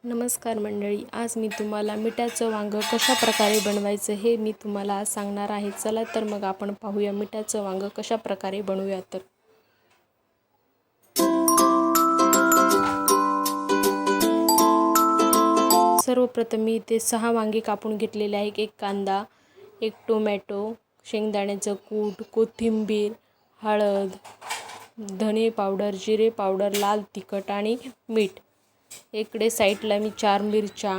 नमस्कार मंडळी, आज मी तुम्हाला मिठाचं वांगं कशा प्रकारे बनवायचं हे मी तुम्हाला आज सांगणार आहे। चला तर मग आपण पाहूया मिठाचं वांगं कशा प्रकारे बनवूया। तर सर्वप्रथम मी इथे 6 वांगे कापून घेतलेले आहे। एक कांदा, एक टोमॅटो, शेंगदाण्याचं कूट, कोथिंबीर, हळद, धने पावडर, जिरे पावडर, लाल तिखट आणि मीठ। इकडे साईडला मी 4 मिरच्या,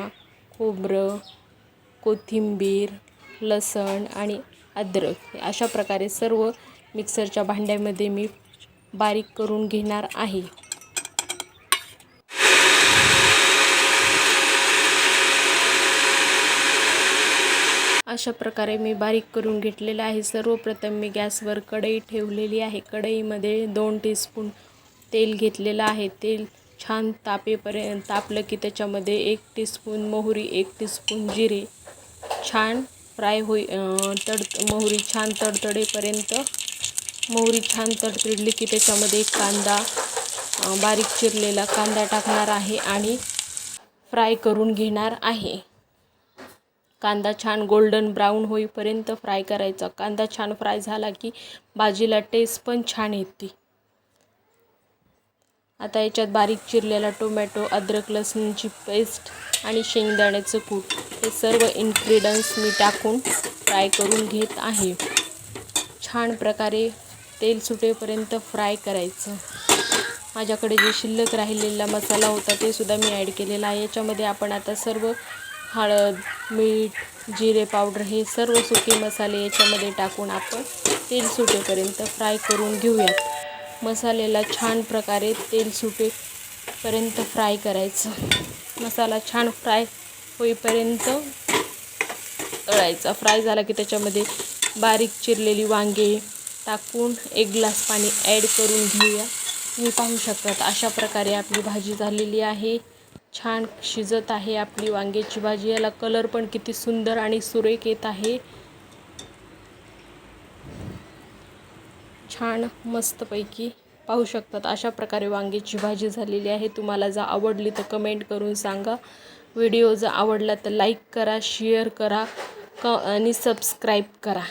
खोबरं, कोथिंबीर, लसण आणि अद्रक अशा प्रकारे सर्व मिक्सरच्या भांड्यामध्ये मी बारीक करून घेणार आहे। अशा प्रकारे मी बारीक करून घेतलेले आहे। सर्वप्रथम मी गॅसवर कढई ठेवलेली आहे। कढईमध्ये 2 टीस्पून तेल घेतलेलं आहे। तेल छान तापलं की त्याच्यामध्ये 1 टीस्पून मोहरी, 1 टीस्पून जिरे छान फ्राय मोहरी छान तडतडेपर्यंत मोहरी छान तडतडली की त्याच्यामध्ये एक कांदा, बारीक चिरलेला कांदा टाकणार आहे आणि फ्राय करून घेणार आहे। कांदा छान गोल्डन ब्राऊन होईपर्यंत फ्राय करायचा। कांदा छान फ्राय झाला की भाजीला टेस्ट पण छान येते। आता याच्यात बारीक चिरलेला टोमॅटो, अद्रक लसूणची पेस्ट आणि शेंगदाण्याचं कूट हे सर्व इन्ग्रीडियंट्स मी टाकून फ्राय करून घेत आहे। छान प्रकारे तेल सुटेपर्यंत फ्राय करायचं। माझ्याकडे जे शिल्लक राहिलेला मसाला होता ते सुद्धा मी ॲड केलेला आहे। याच्यामध्ये आपण आता सर्व हळद, मीठ, जिरे पावडर हे सर्व सुके मसाले याच्यामध्ये टाकून आपण तेल सुटेपर्यंत फ्राय करून घेऊयात। मसाल्याला छान प्रकारे तेल सुटेपर्यंत फ्राय करायचं। मसाला छान फ्राय होईपर्यंत तळायचा। फ्राय झाला की त्याच्यामध्ये बारीक चिरलेली वांगे टाकून 1 ग्लास पाणी ॲड करून घेऊया। तुम्ही पाहू शकता अशा प्रकारे आपली भाजी झालेली आहे। छान शिजत आहे आपली वांग्याची भाजी। याला कलर पण किती सुंदर आणि सुरेख येत आहे। छान मस्तपैकी पाहू शकतात अशा प्रकारे वांग्याची भाजी झालेली आहे। तुम्हाला जर आवडली तर कमेंट करून सांगा। व्हिडिओ जर आवडला तर लाईक करा, शेअर करा आणि सबस्क्राईब करा।